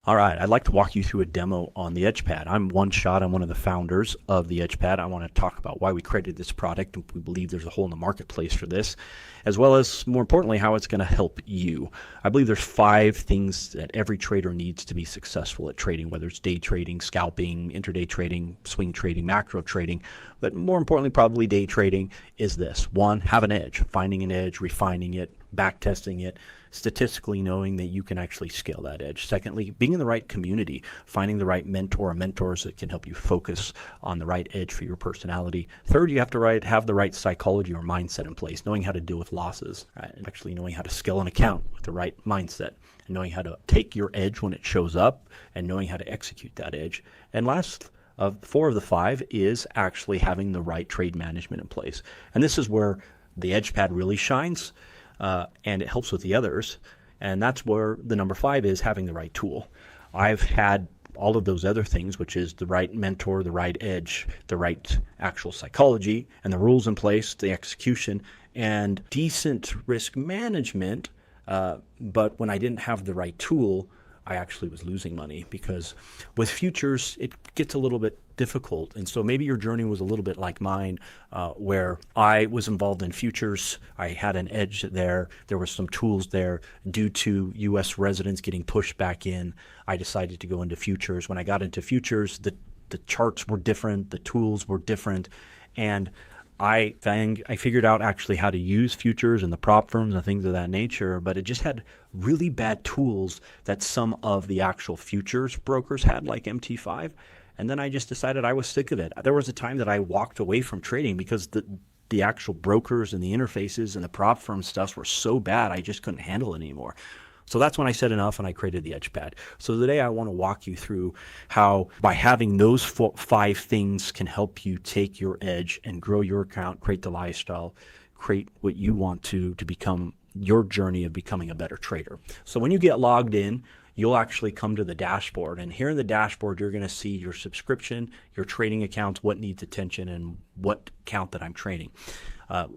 All right, I'd like to walk you through a demo on the edgepad. I'm One Shot. I'm one of the founders of the edgepad. I want to talk about why we created this product, and we believe there's a hole in the marketplace for this, as well as, more importantly, how it's going to help you. I believe there's 5 things that every trader needs to be successful at trading, whether it's day trading, scalping, intraday trading, swing trading, macro trading, but more importantly, probably day trading is this. 1, have an edge, finding an edge, refining it, back testing it, statistically knowing that you can actually scale that edge. Secondly, being in the right community, finding the right mentor or mentors that can help you focus on the right edge for your personality. Third, you have to have the right psychology or mindset in place, knowing how to deal with losses, right? And actually knowing how to scale an account with the right mindset, and knowing how to take your edge when it shows up, and knowing how to execute that edge. And last of 4 of the 5 is actually having the right trade management in place. And this is where the edgepad really shines. And it helps with the others, and that's where the number 5 is, having the right tool. I've had all of those other things, which is the right mentor, the right edge, the right actual psychology, and the rules in place, the execution, and decent risk management, but when I didn't have the right tool, I actually was losing money, because with futures, it gets a little bit difficult. And so maybe your journey was a little bit like mine, where I was involved in futures. I had an edge there. There were some tools there. Due to U.S. residents getting pushed back in, I decided to go into futures. When I got into futures, the charts were different, the tools were different, and I figured out actually how to use futures and the prop firms and things of that nature, but it just had really bad tools that some of the actual futures brokers had, like MT5. And then I just decided I was sick of it. There was a time that I walked away from trading because the actual brokers and the interfaces and the prop firm stuff were so bad, I just couldn't handle it anymore. So that's when I said enough, and I created the edgepad. So today I want to walk you through how, by having those 5 things, can help you take your edge and grow your account, create the lifestyle, create what you want to become your journey of becoming a better trader. So when you get logged in, you'll actually come to the dashboard, and here in the dashboard, you're going to see your subscription, your trading accounts, what needs attention, and what account that I'm trading.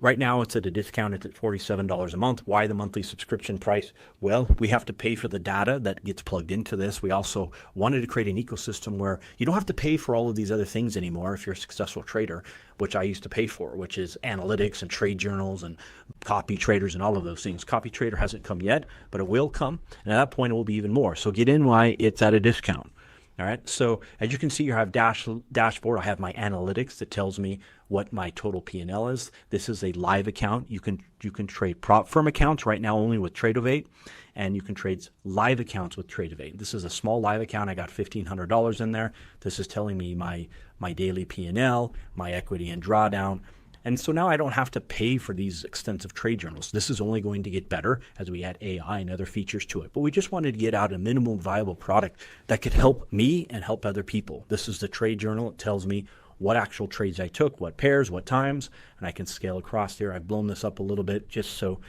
Right now, it's at a discount. It's at $47 a month. Why the monthly subscription price? Well, we have to pay for the data that gets plugged into this. We also wanted to create an ecosystem where you don't have to pay for all of these other things anymore if you're a successful trader, which I used to pay for, which is analytics and trade journals and copy traders and all of those things. Copy trader hasn't come yet, but it will come. And at that point, it will be even more. So get in while it's at a discount. All right, so as you can see, you have dashboard. I have my analytics that tells me what my total P&L is. This is a live account. You can trade prop firm accounts right now only with Tradovate, and you can trade live accounts with Tradovate. This is a small live account. I got $1,500 in there. This is telling me my daily P&L, my equity and drawdown. And so now I don't have to pay for these extensive trade journals. This is only going to get better as we add AI and other features to it. But we just wanted to get out a minimum viable product that could help me and help other people. This is the trade journal. It tells me what actual trades I took, what pairs, what times, and I can scale across here. I've blown this up a little bit just so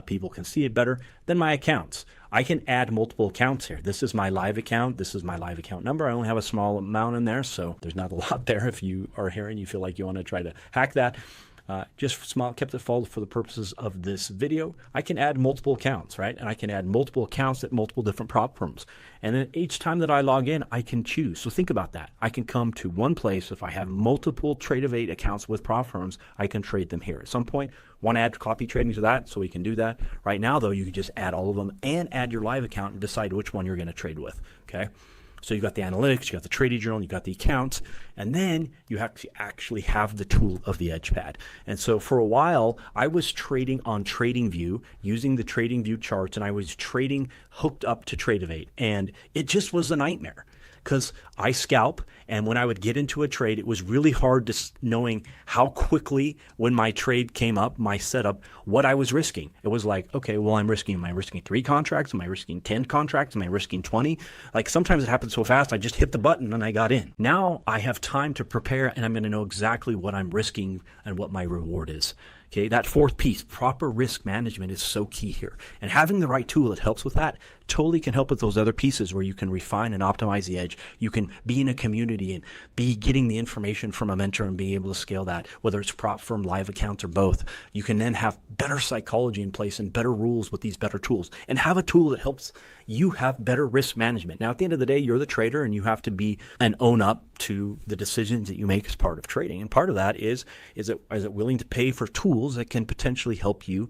people can see it better. Then my accounts. I can add multiple accounts here. This is my live account. This is my live account number. I only have a small amount in there, so there's not a lot there. If you are here and you feel like you want to try to hack that, just small, kept it full for the purposes of this video. I can add multiple accounts, right? And I can add multiple accounts at multiple different prop firms. And then each time that I log in, I can choose. So think about that. I can come to one place. If I have multiple Tradovate accounts with prop firms, I can trade them here. At some point, want to add copy trading to that, so we can do that. Right now, though, you can just add all of them and add your live account and decide which one you're going to trade with, okay? So you've got the analytics, you got the trading journal, you got the accounts, and then you have to actually have the tool of the edgepad. And so for a while, I was trading on TradingView using the TradingView charts, and I was trading hooked up to Tradovate, and it just was a nightmare. Because I scalp, and when I would get into a trade, it was really hard to knowing how quickly, when my trade came up, my setup, what I was risking. It was like, okay, well, am I risking 3 contracts? Am I risking 10 contracts? Am I risking 20? Like sometimes it happened so fast, I just hit the button and I got in. Now I have time to prepare, and I'm going to know exactly what I'm risking and what my reward is. Okay, that fourth piece, proper risk management, is so key here. And having the right tool that helps with that totally can help with those other pieces where you can refine and optimize the edge. You can be in a community and be getting the information from a mentor and being able to scale that, whether it's prop firm, live accounts, or both. You can then have better psychology in place and better rules with these better tools, and have a tool that helps you have better risk management. Now, at the end of the day, you're the trader and you have to be and own up to the decisions that you make as part of trading. And part of that is it willing to pay for tools that can potentially help you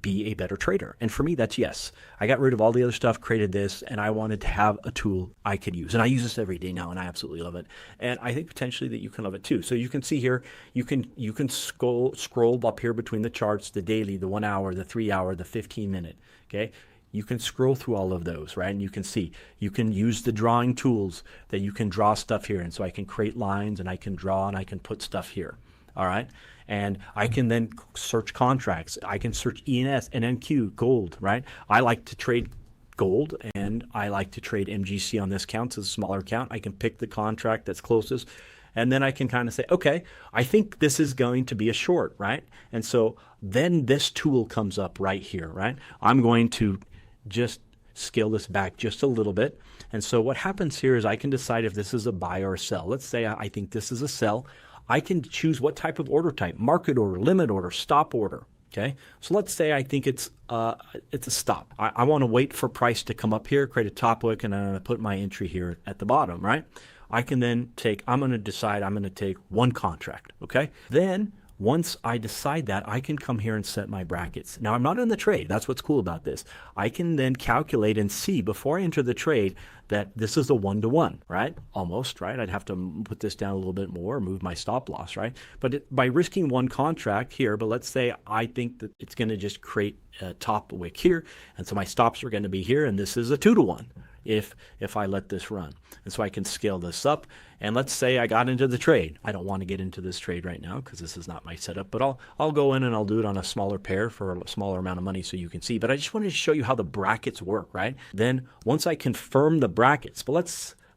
be a better trader? And for me, that's yes. I got rid of all the other stuff, created this, and I wanted to have a tool I could use. And I use this every day now, and I absolutely love it. And I think potentially that you can love it too. So you can see here, you can scroll up here between the charts, the daily, the 1 hour, the 3 hour, the 15 minute. Okay. You can scroll through all of those, right? And you can see, you can use the drawing tools that you can draw stuff here. And so I can create lines and I can draw and I can put stuff here. All right. And I can then search contracts. I can search ENS and NQ, gold, right? I like to trade gold and I like to trade MGC on this account. It's a smaller account. I can pick the contract that's closest. And then I can kind of say, okay, I think this is going to be a short, right? And so then this tool comes up right here, right? I'm going to just scale this back just a little bit. And so what happens here is I can decide if this is a buy or a sell. Let's say I think this is a sell. I can choose what type of order type: market order, limit order, stop order. Okay, so let's say I think it's a stop. I want to wait for price to come up here, create a top wick, and I'm going to put my entry here at the bottom, right? I can then I'm going to decide I'm going to take one contract, okay? Then once I decide that, I can come here and set my brackets. Now, I'm not in the trade. That's what's cool about this. I can then calculate and see before I enter the trade that this is a 1-to-1, right? Almost, right? I'd have to put this down a little bit more, move my stop loss, right? But by risking one contract here, but let's say I think that it's going to just create a top wick here, and so my stops are going to be here, and this is a 2-to-1 if I let this run. And so I can scale this up. And let's say I got into the trade. I don't want to get into this trade right now because this is not my setup, but I'll go in and I'll do it on a smaller pair for a smaller amount of money so you can see. But I just wanted to show you how the brackets work, right? Then once I confirm the brackets, but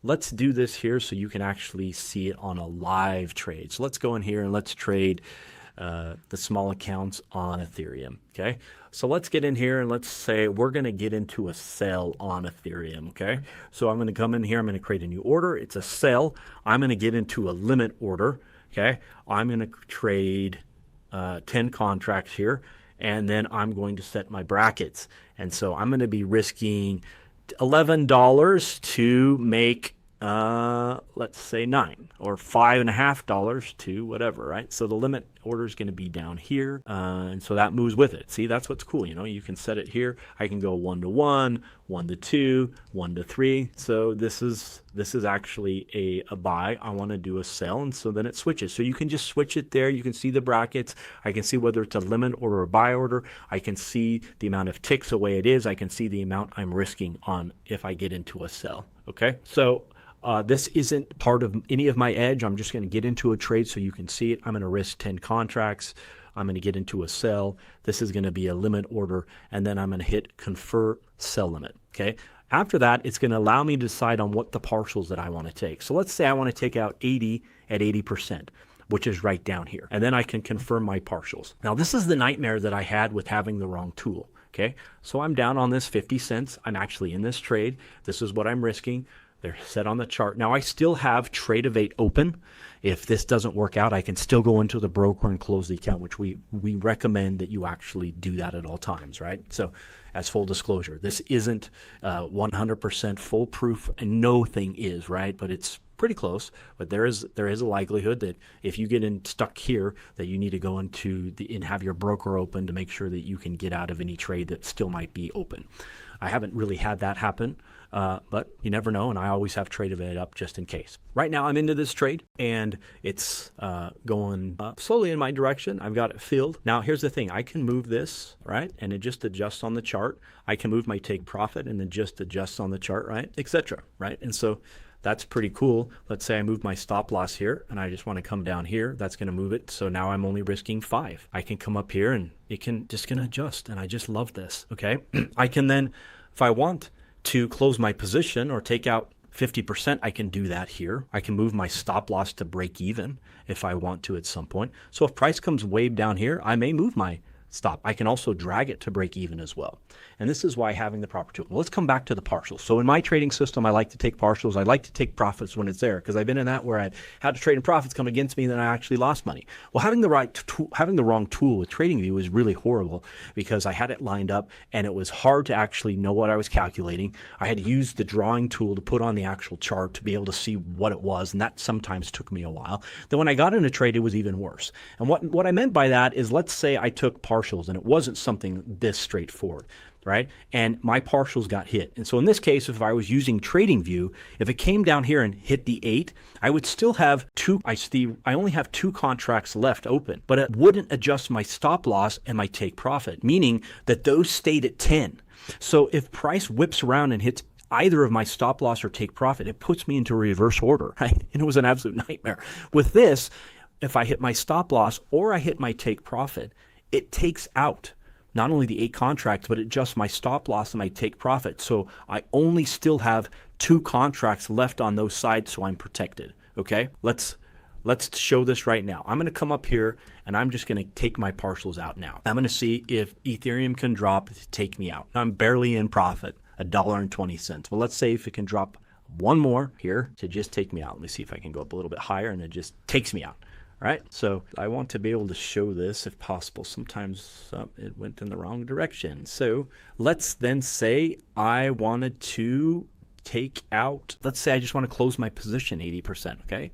let's do this here so you can actually see it on a live trade. So let's go in here and let's trade the small accounts on Ethereum, okay? So let's get in here and let's say we're going to get into a sell on Ethereum, okay? So I'm going to come in here, I'm going to create a new order. It's a sell. I'm going to get into a limit order, okay? I'm going to trade 10 contracts here, and then I'm going to set my brackets. And so I'm going to be risking $11 to make let's say $9 or $5.50 to whatever, right? So the limit order is going to be down here, and so that moves with it. See, that's what's cool. You know, you can set it here. I can go 1-to-1, 1-to-2, 1-to-3. So this is actually a buy. I want to do a sell, and so then it switches. So you can just switch it there. You can see the brackets. I can see whether it's a limit order or a buy order. I can see the amount of ticks the way it is. I can see the amount I'm risking on if I get into a sell. Okay, so this isn't part of any of my edge. I'm just going to get into a trade so you can see it. I'm going to risk 10 contracts. I'm going to get into a sell. This is going to be a limit order, and then I'm going to hit convert sell limit. Okay. After that, it's going to allow me to decide on what the partials that I want to take. So let's say I want to take out 80 at 80%, which is right down here. And then I can confirm my partials. Now, this is the nightmare that I had with having the wrong tool. Okay. So I'm down on this 50 cents. I'm actually in this trade. This is what I'm risking. They're set on the chart. Now, I still have Tradovate open. If this doesn't work out, I can still go into the broker and close the account, which we recommend that you actually do that at all times, right? So as full disclosure, this isn't 100% foolproof, and no thing is, right? But it's pretty close. But there is a likelihood that if you get stuck here, that you need to go into and have your broker open to make sure that you can get out of any trade that still might be open. I haven't really had that happen. But you never know, and I always have Tradovate up just in case. Right now, I'm into this trade, and it's going slowly in my direction. I've got it filled. Now, here's the thing. I can move this, right, and it just adjusts on the chart. I can move my take profit, and then just adjusts on the chart, right, etc., right? And so that's pretty cool. Let's say I move my stop loss here, and I just want to come down here. That's going to move it. So now I'm only risking 5. I can come up here, and it can just going to adjust, and I just love this, okay? I can then, if I want to close my position or take out 50%, I can do that here. I can move my stop loss to break even if I want to at some point. So if price comes way down here, I may move my stop. I can also drag it to break even as well. And this is why having the proper tool. Let's come back to the partials. So in my trading system, I like to take partials. I like to take profits when it's there, because I've been in that where I had to trade in profits come against me, and then I actually lost money. Well, having the wrong tool with TradingView was really horrible, because I had it lined up and it was hard to actually know what I was calculating. I had to use the drawing tool to put on the actual chart to be able to see what it was, and that sometimes took me a while. Then when I got into trade, it was even worse. And what I meant by that is, let's say I took partials and it wasn't something this straightforward, right? And my partials got hit. And so in this case, if I was using TradingView, if it came down here and hit the 8, I would still have I only have 2 contracts left open, but it wouldn't adjust my stop loss and my take profit, meaning that those stayed at 10. So if price whips around and hits either of my stop loss or take profit, it puts me into reverse order, right? And it was an absolute nightmare. With this, if I hit my stop loss or I hit my take profit, it takes out not only the 8 contracts, but it adjusts my stop loss and my take profit. So I only still have 2 contracts left on those sides, so I'm protected. Okay, let's show this right now. I'm going to come up here and I'm just going to take my partials out now. I'm going to see if Ethereum can drop to take me out. I'm barely in profit, $1.20. Well, let's say if it can drop one more here to just take me out. Let me see if I can go up a little bit higher and it just takes me out. Right, so I want to be able to show this if possible. Sometimes it went in the wrong direction. So let's then say I wanted to take out, let's say I just want to close my position 80%, okay?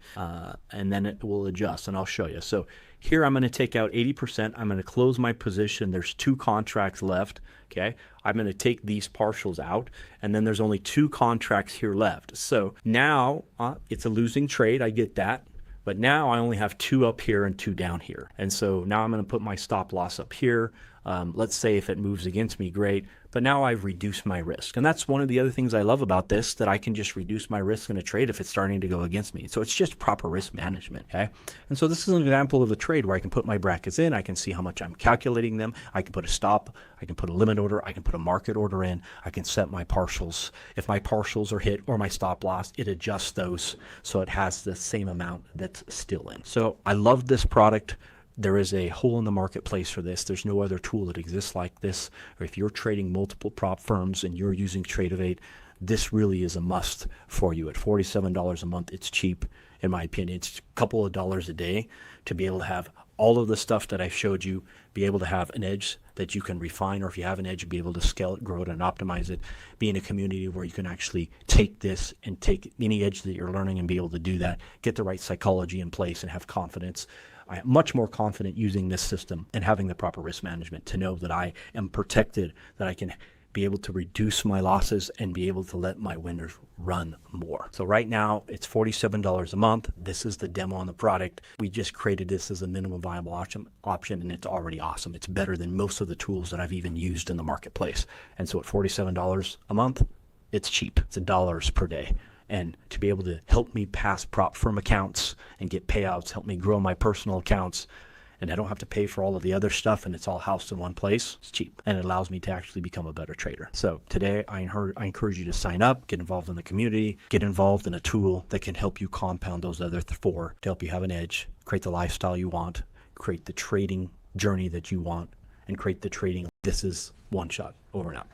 And then it will adjust, and I'll show you. So here I'm going to take out 80%. I'm going to close my position. There's 2 contracts left, okay? I'm going to take these partials out, and then there's only 2 contracts here left. So now it's a losing trade. I get that. But now I only have 2 up here and 2 down here. And so now I'm going to put my stop loss up here. Let's say if it moves against me, great. But now I've reduced my risk. And that's one of the other things I love about this, that I can just reduce my risk in a trade if it's starting to go against me. So it's just proper risk management, okay? And so this is an example of a trade where I can put my brackets in. I can see how much I'm calculating them. I can put a stop. I can put a limit order. I can put a market order in. I can set my partials. If my partials are hit or my stop loss, it adjusts those so it has the same amount that's still in. So I love this product. There is a hole in the marketplace for this. There's no other tool that exists like this. Or if you're trading multiple prop firms and you're using Tradovate, this really is a must for you. At $47 a month, it's cheap, in my opinion. It's a couple of dollars a day to be able to have all of the stuff that I showed you, be able to have an edge that you can refine, or if you have an edge, be able to scale it, grow it, and optimize it. Be in a community where you can actually take this and take any edge that you're learning and be able to do that, get the right psychology in place, and have confidence. I am much more confident using this system and having the proper risk management to know that I am protected, that I can be able to reduce my losses and be able to let my winners run more. So right now it's $47 a month. This is the demo on the product. We just created this as a minimum viable option, and it's already awesome. It's better than most of the tools that I've even used in the marketplace. And so at $47 a month, it's cheap. It's $1 per day. And to be able to help me pass prop firm accounts and get payouts, help me grow my personal accounts, and I don't have to pay for all of the other stuff, and it's all housed in one place. It's cheap, and it allows me to actually become a better trader. So today I encourage you to sign up, get involved in the community, get involved in a tool that can help you compound those other 4 to help you have an edge, create the lifestyle you want, create the trading journey that you want, and create the trading. This is One Shot. Over and out.